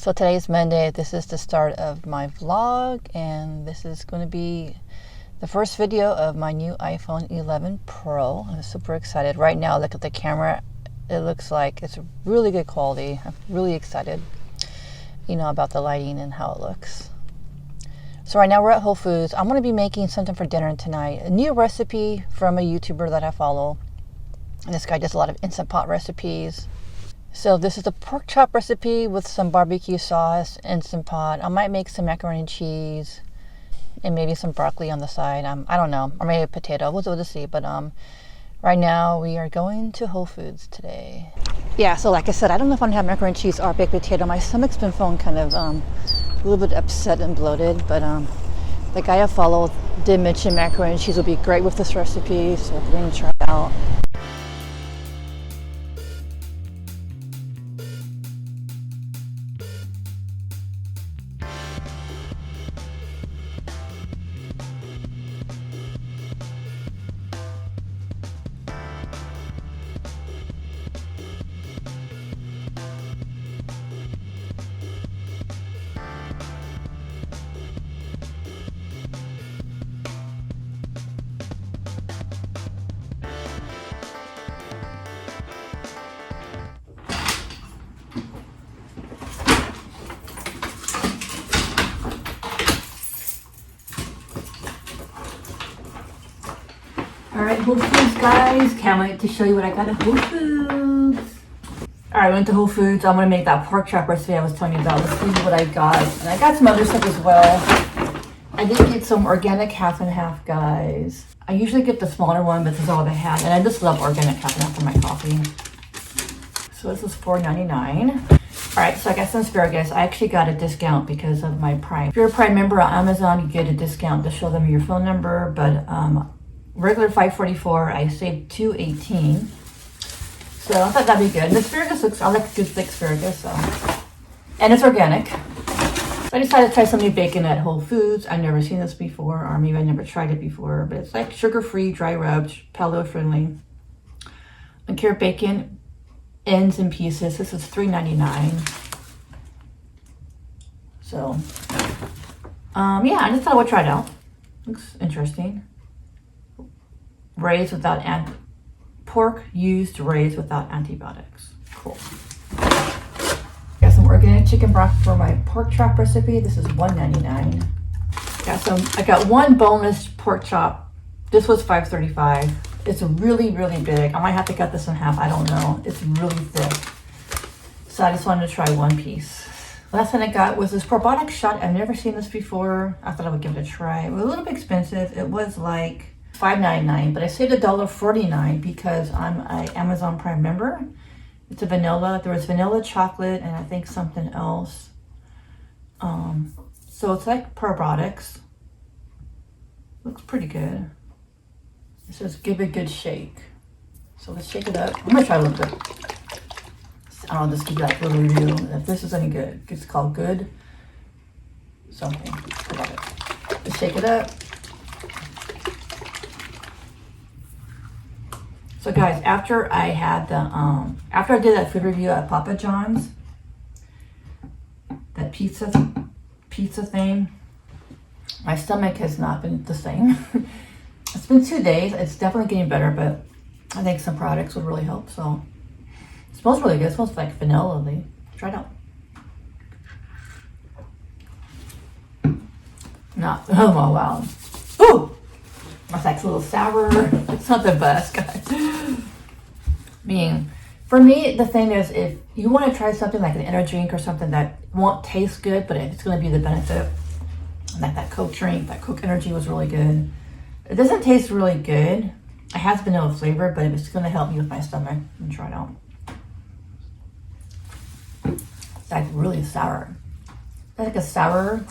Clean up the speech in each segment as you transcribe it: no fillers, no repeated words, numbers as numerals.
So today's Monday. This is the start of my vlog, and this is going to be the first video of my new iPhone 11 Pro. I'm super excited. Right now, look at the camera. It looks like it's really good quality. I'm really excited, about the lighting and how it looks. So right now we're at Whole Foods. I'm going to be making something for dinner tonight. A new recipe from a YouTuber that I follow. And this guy does a lot of Instant Pot recipes. So this is a pork chop recipe with some barbecue sauce, Instant Pot. I might make some macaroni and cheese and maybe some broccoli on the side. I don't know. Or maybe a potato. We'll just see. But right now we are going to Whole Foods today. Yeah, so like I said, I don't know if I'm going to have macaroni and cheese or baked potato. My stomach's been feeling kind of a little bit upset and bloated. But the guy I follow did mention macaroni and cheese will be great with this recipe. So we're going to try it out. Alright, Whole Foods, guys. Can't wait to show you what I got at Whole Foods. Alright, I went to Whole Foods. I'm going to make that pork chop recipe I was telling you about. Let's see what I got. And I got some other stuff as well. I did get some organic half and half, guys. I usually get the smaller one, but this is all they had. And I just love organic half and half for my coffee. So this is $4.99. Alright, so I got some asparagus. I actually got a discount because of my Prime. If you're a Prime member on Amazon, you get a discount to show them your phone number. But regular $5.44, I saved $2.18. So I thought that'd be good. And the asparagus looks, I like good thick asparagus, so. And it's organic. So I decided to try some new bacon at Whole Foods. I've never seen this before, or maybe I never tried it before, but it's like sugar-free, dry rubbed, paleo friendly. And cured bacon, ends in pieces. This is $3.99. So, yeah, I just thought I would try it out. Looks interesting. Raised without pork used raised without antibiotics. Cool. Got some organic chicken broth for my pork chop recipe. This is $1.99. I got one boneless pork chop. This was $5.35. It's really, really big. I might have to cut this in half. I don't know. It's really thick. So I just wanted to try one piece. Last thing I got was this probiotic shot. I've never seen this before. I thought I would give it a try. It was a little bit expensive. It was like $5.99, but I saved $1.49 because I'm an Amazon Prime member. It's a vanilla. There was vanilla chocolate and I think something else. So it's like probiotics. Looks pretty good. It says give it a good shake. So let's shake it up. I'm gonna try a little bit. I'll just give you like a little review. If this is any good, it's called Good something. I got it. Let's shake it up. So guys, after I had the after I did that food review at Papa John's, that pizza thing, my stomach has not been the same. It's been 2 days. It's definitely getting better, but I think some products would really help. So it smells really good. It smells like vanilla. Try it out. Not oh wow. Ooh! It's like a little sour. It's not the best, guys. For me, the thing is, if you want to try something like an energy drink or something that won't taste good, but it's going to be the benefit, like that Coke drink, that Coke Energy was really good. It doesn't taste really good. It has vanilla flavor, but if it's going to help me with my stomach, I'm going to try it out. It's like really sour. It's like a sour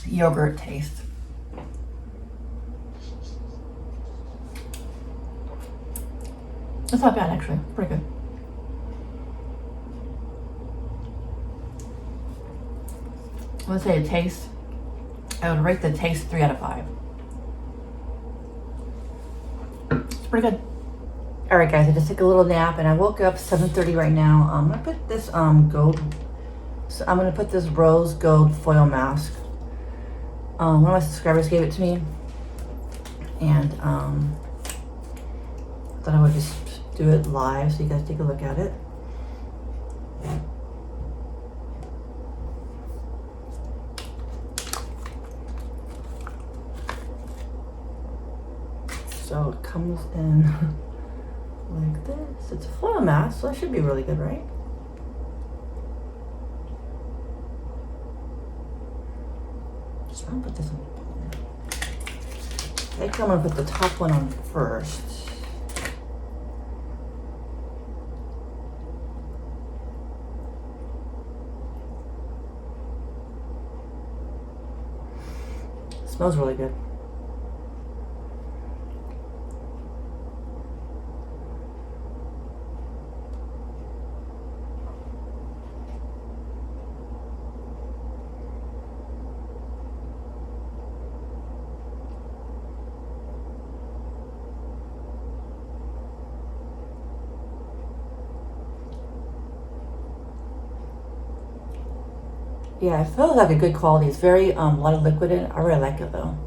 yogurt taste. It's not bad, actually. Pretty good. I would say I would rate the taste 3 out of 5. It's pretty good. All right, guys, I just took a little nap and I woke up 7:30 right now. I'm gonna put this gold So I'm gonna put this rose gold foil mask. One of my subscribers gave it to me, and thought I would just do it live so you guys take a look at it. So it comes in like this. It's a foil mask, so it should be really good, right? So I'm gonna put this on. I think I'm gonna put the top one on first. It smells really good. Yeah, it feels like a good quality. It's very a lot of liquid in it. I really like it though.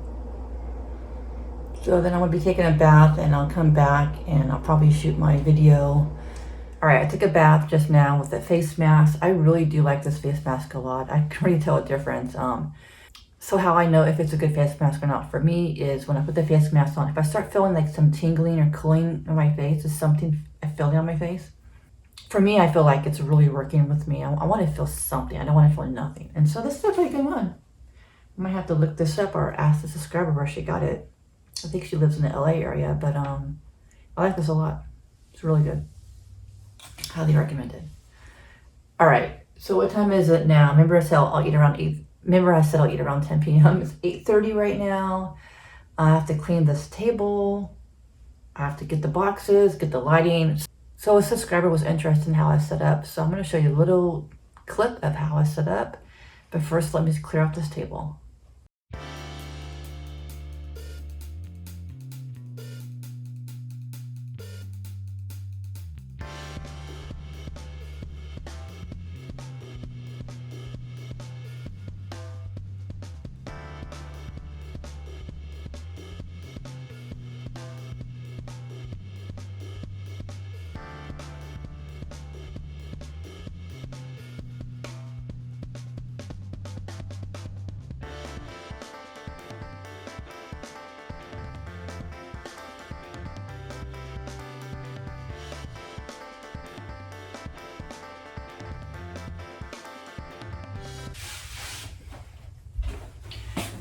So then I'm gonna be taking a bath and I'll come back and I'll probably shoot my video. All right, I took a bath just now with the face mask. I really do like this face mask a lot. I can really tell a difference. So how I know if it's a good face mask or not for me is when I put the face mask on, if I start feeling like some tingling or cooling in my face, is something feeling on my face. For me, I feel like it's really working with me. I want to feel something. I don't want to feel nothing. And so this is a pretty good one. I might have to look this up or ask the subscriber where she got it. I think she lives in the LA area, but I like this a lot. It's really good. Highly recommended. All right, so what time is it now? Remember I said I'll eat around 8. Remember I said I'll eat around 10 p.m. It's 8:30 right now. I have to clean this table. I have to get the boxes, get the lighting. So a subscriber was interested in how I set up. So I'm going to show you a little clip of how I set up. But first, let me clear out this table.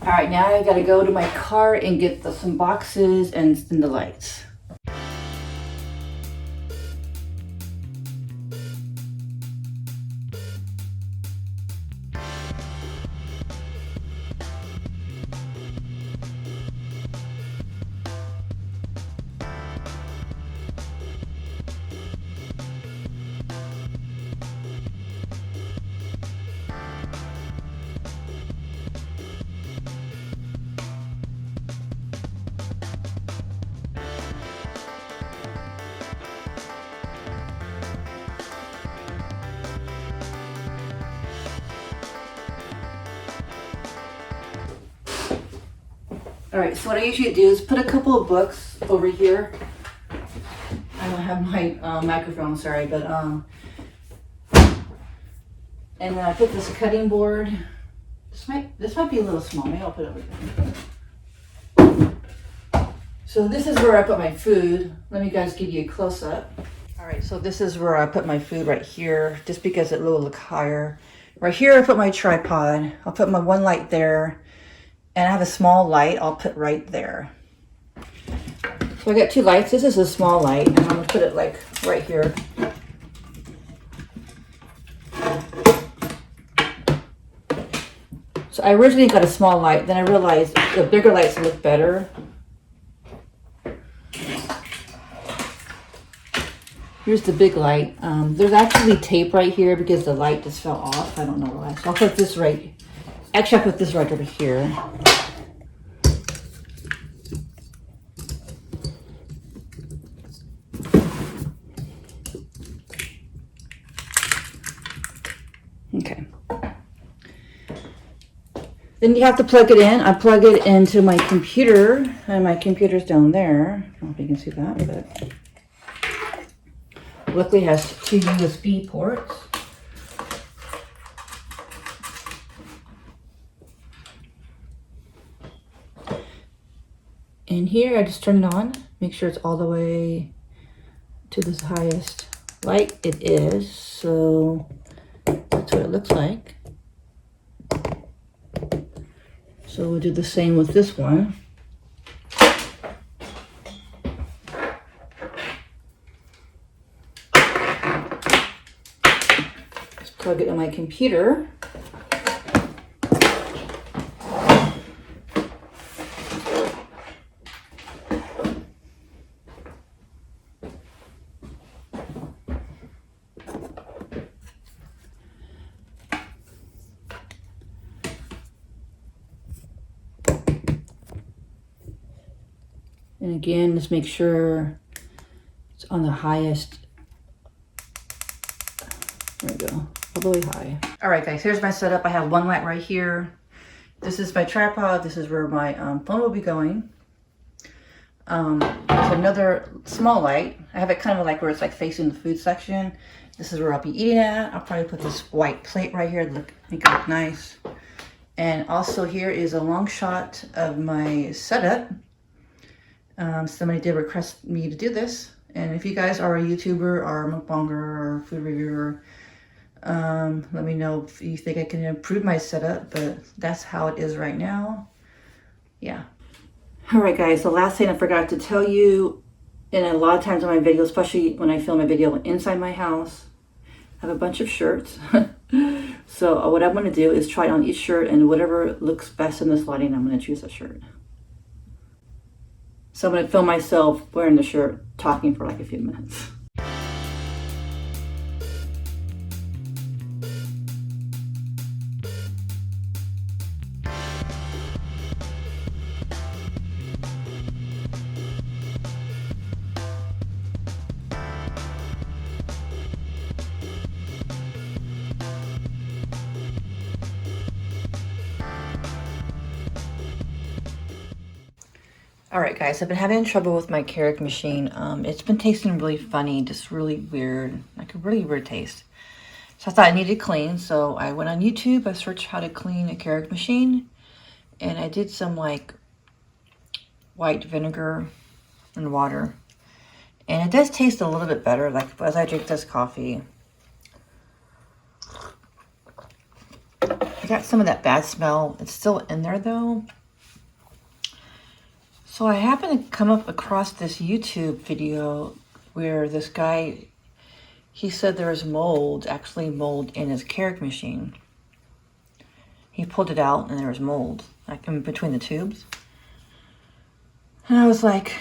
All right, now I gotta go to my car and get some boxes and the lights. All right, so what I usually do is put a couple of books over here. I don't have my microphone, sorry, but and then I put this cutting board. This might be a little small. Maybe I'll put it over there. So this is where I put my food. Let me guys give you a close up. All right, so this is where I put my food right here, just because it will look higher. Right here, I put my tripod. I'll put my one light there. And I have a small light I'll put right there. So I got 2 lights. This is a small light, and I'm gonna put it like right here. So I originally got a small light, then I realized the bigger lights look better. Here's the big light. There's actually tape right here because the light just fell off. I don't know why. So I'll put this right. Actually, I put this right over here. Okay. All Then you have to plug it in. I plug it into my computer, and my computer's down there. I don't know if you can see that, but luckily it has 2 USB ports. And here I just turn it on, make sure it's all the way to this highest light. It is, so that's what it looks like. So we'll do the same with this one. Just plug it in my computer. And again, just make sure it's on the highest. There we go, all the way high. All right, guys, here's my setup. I have one light right here. This is my tripod. This is where my phone will be going. There's another small light. I have it kind of like where it's like facing the food section. This is where I'll be eating at. I'll probably put this white plate right here to make it look nice. And also here is a long shot of my setup. Somebody did request me to do this, and if you guys are a YouTuber or a mukbanger or food reviewer, let me know if you think I can improve my setup, but that's how it is right now. Yeah. All right, guys, the last thing I forgot to tell you, and a lot of times on my video, especially when I film a video inside my house, I have a bunch of shirts. So what I'm going to do is try on each shirt, and whatever looks best in this lighting, I'm going to choose a shirt. So I'm going to film myself wearing the shirt, talking for like a few minutes. All right, guys, I've been having trouble with my Keurig machine. It's been tasting really funny, just really weird, like a really weird taste. So I thought I needed to clean, so I went on YouTube, I searched how to clean a Keurig machine, and I did some like white vinegar and water. And it does taste a little bit better, like as I drink this coffee. I got some of that bad smell. It's still in there though. So I happened to come up across this YouTube video where this guy, he said there was mold, actually mold in his Keurig machine. He pulled it out and there was mold, like in between the tubes. And I was like,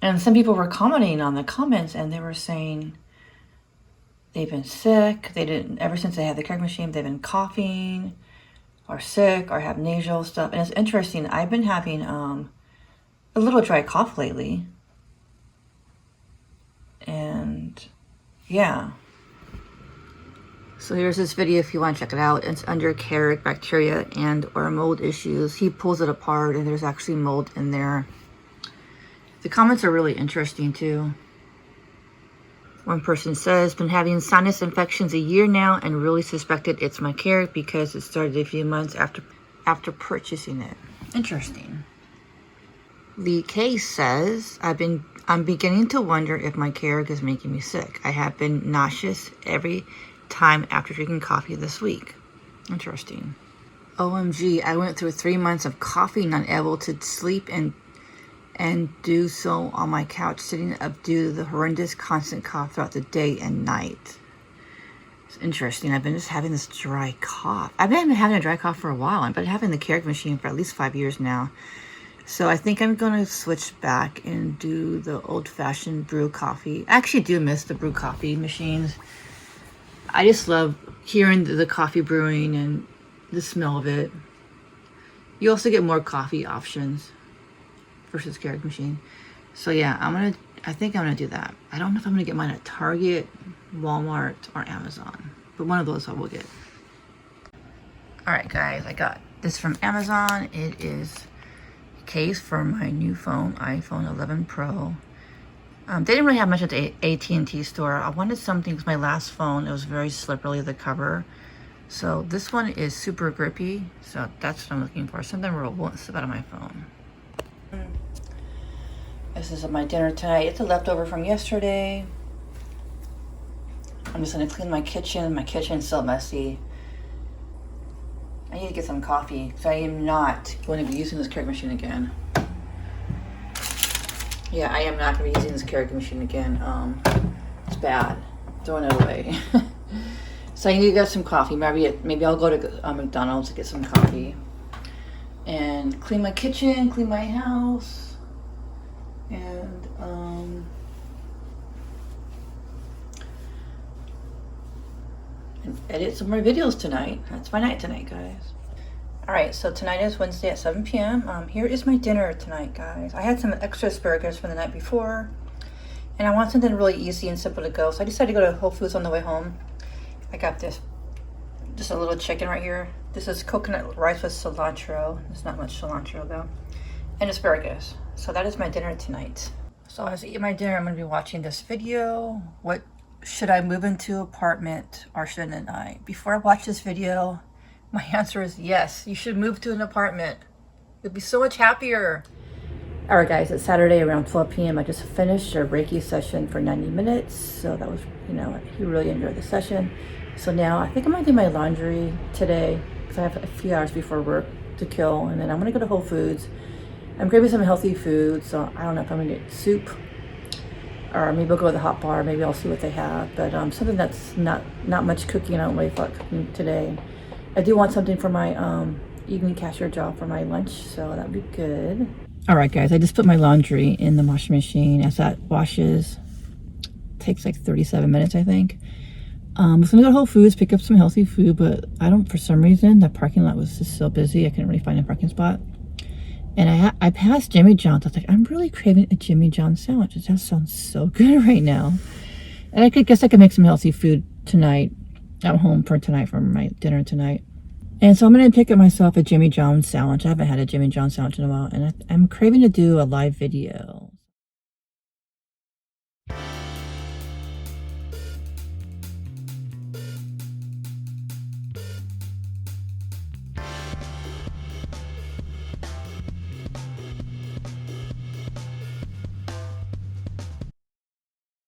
and some people were commenting on the comments and they were saying they've been sick. Ever since they had the Keurig machine, they've been coughing, or sick, or have nasal stuff. And it's interesting, I've been having a little dry cough lately. And yeah. So here's this video if you want to check it out. It's under Keurig bacteria and or mold issues. He pulls it apart and there's actually mold in there. The comments are really interesting too. One person says, been having sinus infections a year now and really suspected it's my Keurig because it started a few months after purchasing it. Interesting. Lee K says, I'm beginning to wonder if my Keurig is making me sick. I have been nauseous every time after drinking coffee this week. Interesting. OMG, I went through 3 months of coffee, not able to sleep and do so on my couch, sitting up due to the horrendous constant cough throughout the day and night. It's interesting. I've been just having this dry cough. I've been having a dry cough for a while. I've been having the Keurig machine for at least 5 years now. So I think I'm going to switch back and do the old-fashioned brew coffee. I actually do miss the brew coffee machines. I just love hearing the coffee brewing and the smell of it. You also get more coffee options versus Keurig machine. So yeah, I think I'm gonna do that. I don't know if I'm gonna get mine at Target, Walmart, or Amazon, but one of those I will get. Alright guys, I got this from Amazon. It is a case for my new phone, iPhone 11 Pro. They didn't really have much at the AT&T store. I wanted something because my last phone, it was very slippery, the cover. So this one is super grippy. So that's what I'm looking for. Something where it won't slip out of my phone. This is my dinner tonight. It's a leftover from yesterday. I'm just gonna clean my kitchen. My kitchen's still messy. I need to get some coffee because I am not going to be using this Keurig machine again. Yeah, I am not going to be using this Keurig machine again. It's bad. Throwing it away. So I need to get some coffee. Maybe I'll go to McDonald's to get some coffee. And clean my kitchen, clean my house. And edit some more videos tonight. That's my night tonight, guys. Alright, so tonight is Wednesday at 7 p.m. Here is my dinner tonight, guys. I had some extra asparagus from the night before, and I want something really easy and simple to go, so I decided to go to Whole Foods on the way home. I got this, just a little chicken right here. This is coconut rice with cilantro. There's not much cilantro though. And asparagus. So that is my dinner tonight. So as I eat my dinner, I'm going to be watching this video. What should I move into apartment or shouldn't I? Before I watch this video, my answer is yes, you should move to an apartment. You'll be so much happier. All right, guys, it's Saturday around 12 p.m. I just finished a Reiki session for 90 minutes. So that was, he really enjoyed the session. So now I think I'm gonna do my laundry today because I have a few hours before work to kill. And then I'm gonna go to Whole Foods. I'm grabbing some healthy food. So I don't know if I'm gonna get soup or maybe I'll go to the hot bar. Maybe I'll see what they have. But something that's not much cooking. I don't really feel like cooking today. I do want something for my evening cashier job for my lunch, so that'd be good. All right, guys, I just put my laundry in the washing machine. As that washes, takes like 37 minutes, I think. I was gonna go to Whole Foods, pick up some healthy food, but for some reason, the parking lot was just so busy, I couldn't really find a parking spot. And I passed Jimmy John's. I was like, I'm really craving a Jimmy John's sandwich. It just sounds so good right now. And I guess I could make some healthy food tonight at home for my dinner tonight. And so I'm going to pick up myself a Jimmy John's sandwich. I haven't had a Jimmy John's sandwich in a while, and I'm craving to do a live video.